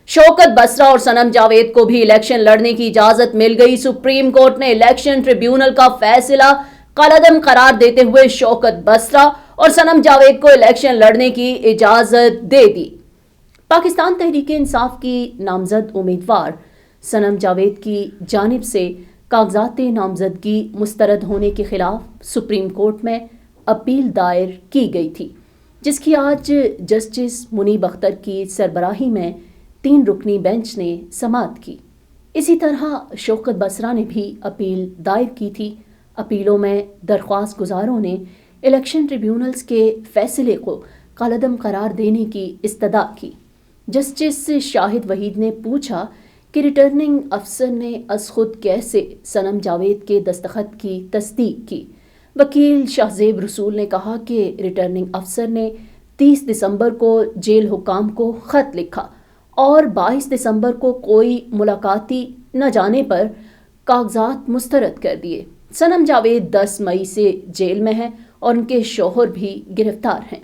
शौकत बसरा और सनम जावेद को भी इलेक्शन लड़ने की इजाजत मिल गई। सुप्रीम कोर्ट ने इलेक्शन ट्रिब्यूनल का फैसला कलअदम करार देते हुए शौकत बसरा और सनम जावेद को इलेक्शन लड़ने की इजाजत दे दी। पाकिस्तान तहरीक इंसाफ की नामजद उम्मीदवार सनम जावेद की जानिब से कागजात नामजदगी मुस्तरद होने के खिलाफ सुप्रीम कोर्ट में अपील दायर की गई थी, जिसकी आज जस्टिस मुनीब अख्तर की सरबराही में 3 रुकनी बेंच ने समाअत की। इसी तरह शौकत बसरा ने भी अपील दायर की थी। अपीलों में दरख्वास्त गुजारों ने इलेक्शन ट्रिब्यूनल्स के फैसले को कलअदम करार देने की इस्तदा की। जस्टिस शाहिद वहीद ने पूछा कि रिटर्निंग अफसर ने अज खुद कैसे सनम जावेद के दस्तखत की तस्दीक की। वकील शाहजेब रसूल ने कहा कि रिटर्निंग अफसर ने 30 दिसंबर को जेल हुकाम को ख़त लिखा और 22 दिसंबर को कोई मुलाकाती न जाने पर कागजात मुस्तरद कर दिए। सनम जावेद 10 मई से जेल में हैं और उनके शौहर भी गिरफ्तार हैं।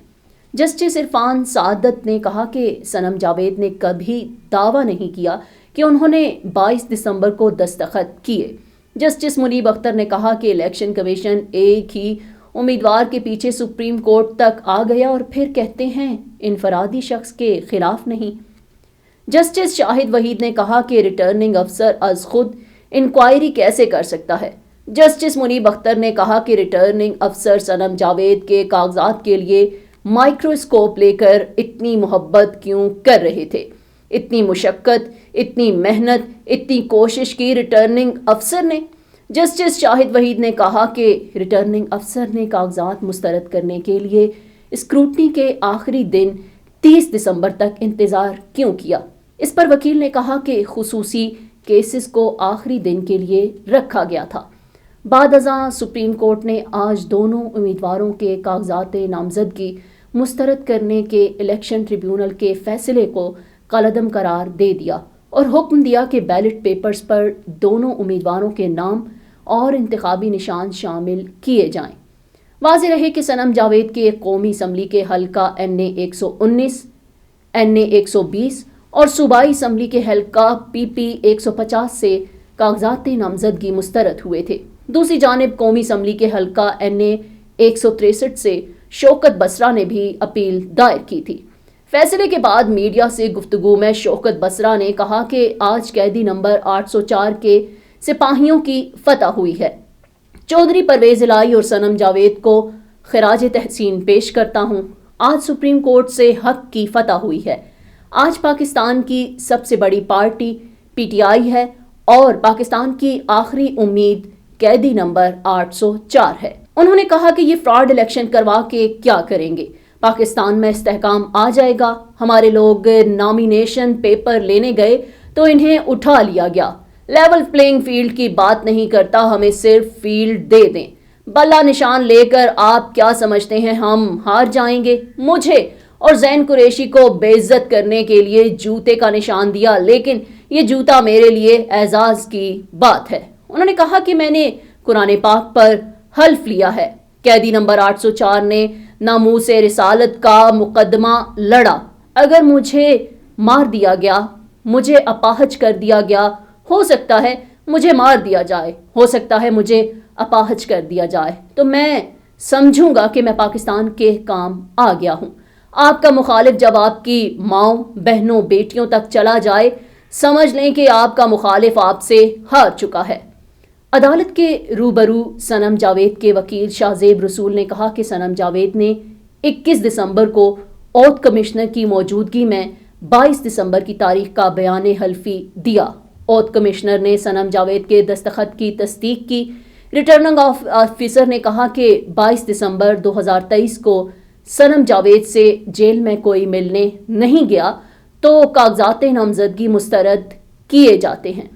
जस्टिस इरफान सादत ने कहा कि सनम जावेद ने कभी दावा नहीं किया कि उन्होंने 22 दिसंबर को दस्तखत किए। जस्टिस मुनीब अख्तर ने कहा कि इलेक्शन कमीशन एक ही उम्मीदवार के पीछे सुप्रीम कोर्ट तक आ गया और फिर कहते हैं इनफरादी शख्स के खिलाफ नहीं। जस्टिस शाहिद वहीद ने कहा कि रिटर्निंग अफसर अज खुद इंक्वायरी कैसे कर सकता है। जस्टिस मुनीब अख्तर ने कहा कि रिटर्निंग अफसर सनम जावेद के कागजात के लिए माइक्रोस्कोप लेकर इतनी मोहब्बत क्यों कर रहे थे। इतनी मुशक्कत, इतनी मेहनत, इतनी कोशिश की रिटर्निंग अफसर ने। जस्टिस शाहिद वहीद ने कहा कि रिटर्निंग अफसर ने कागजात मुस्तरद करने के लिए स्क्रूटनी के आखिरी दिन 30 दिसंबर तक इंतज़ार क्यों किया। इस पर वकील ने कहा कि खुसूसी केसेस को आखिरी दिन के लिए रखा गया था। बाद अज़ां सुप्रीम कोर्ट ने आज दोनों उम्मीदवारों के कागजात नामजदगी मुस्तरद करने के इलेक्शन ट्रिब्यूनल के फैसले को कलअदम करार दे दिया और हुक्म दिया कि बैलेट पेपर्स पर दोनों उम्मीदवारों के नाम और इंतखाबी निशान शामिल किए जाएं। वाज़ेह रहे कि सनम जावेद के कौमी असम्बली के हल्का NA 119, NA 120 और सूबाई असम्बली के हल्का PP 150 से कागजात नामजदगी मुस्तरद हुए थे। दूसरी जानिब कौमी असम्बली के हल्का NA 163 से शौकत बसरा ने भी अपील दायर की थी। फैसले के बाद मीडिया से गुफ्तगू में शौकत बसरा ने कहा कि आज कैदी नंबर 804 के सिपाहियों की फतह हुई है। चौधरी परवेज इलाही और सनम जावेद को खराज तहसीन पेश करता हूँ। आज सुप्रीम कोर्ट से हक की फतह हुई है। आज पाकिस्तान की सबसे बड़ी पार्टी PTI है और पाकिस्तान की आखिरी उम्मीद कैदी नंबर 804 है। उन्होंने कहा कि ये फ्रॉड इलेक्शन करवा के क्या करेंगे। पाकिस्तान में इस्तेहकाम आ जाएगा। हमारे लोग नॉमिनेशन पेपर लेने गए तो इन्हें उठा लिया गया। लेवल प्लेइंग फील्ड की बात नहीं करता, हमें सिर्फ फील्ड दे दें। बल्ला निशान लेकर आप क्या समझते हैं हम हार जाएंगे। मुझे और जैन कुरैशी को बेइज्जत करने के लिए जूते का निशान दिया, लेकिन ये जूता मेरे लिए एजाज की बात है। उन्होंने कहा कि मैंने कुरान पाक पर हल्फ लिया है। कैदी नंबर 804 ने नामूस रिसालत का मुकदमा लड़ा। अगर मुझे मार दिया गया, मुझे अपाहज कर दिया गया, हो सकता है मुझे मार दिया जाए, हो सकता है मुझे अपाहज कर दिया जाए, तो मैं समझूंगा कि मैं पाकिस्तान के काम आ गया हूँ। आपका मुखालिफ जब आपकी माओ, बहनों, बेटियों तक चला जाए, समझ लें कि आपका मुखालिफ आपसे हार चुका है। अदालत के रूबरू सनम जावेद के वकील शाहजेब रसूल ने कहा कि सनम जावेद ने 21 दिसंबर को औद कमिश्नर की मौजूदगी में 22 दिसंबर की तारीख का बयान हल्फी दिया। औद कमिश्नर ने सनम जावेद के दस्तखत की तस्दीक की। रिटर्निंग ऑफिसर ने कहा कि 22 दिसंबर 2023 को सनम जावेद से जेल में कोई मिलने नहीं गया तो कागजात नामजदगी मुस्तरद किए जाते हैं।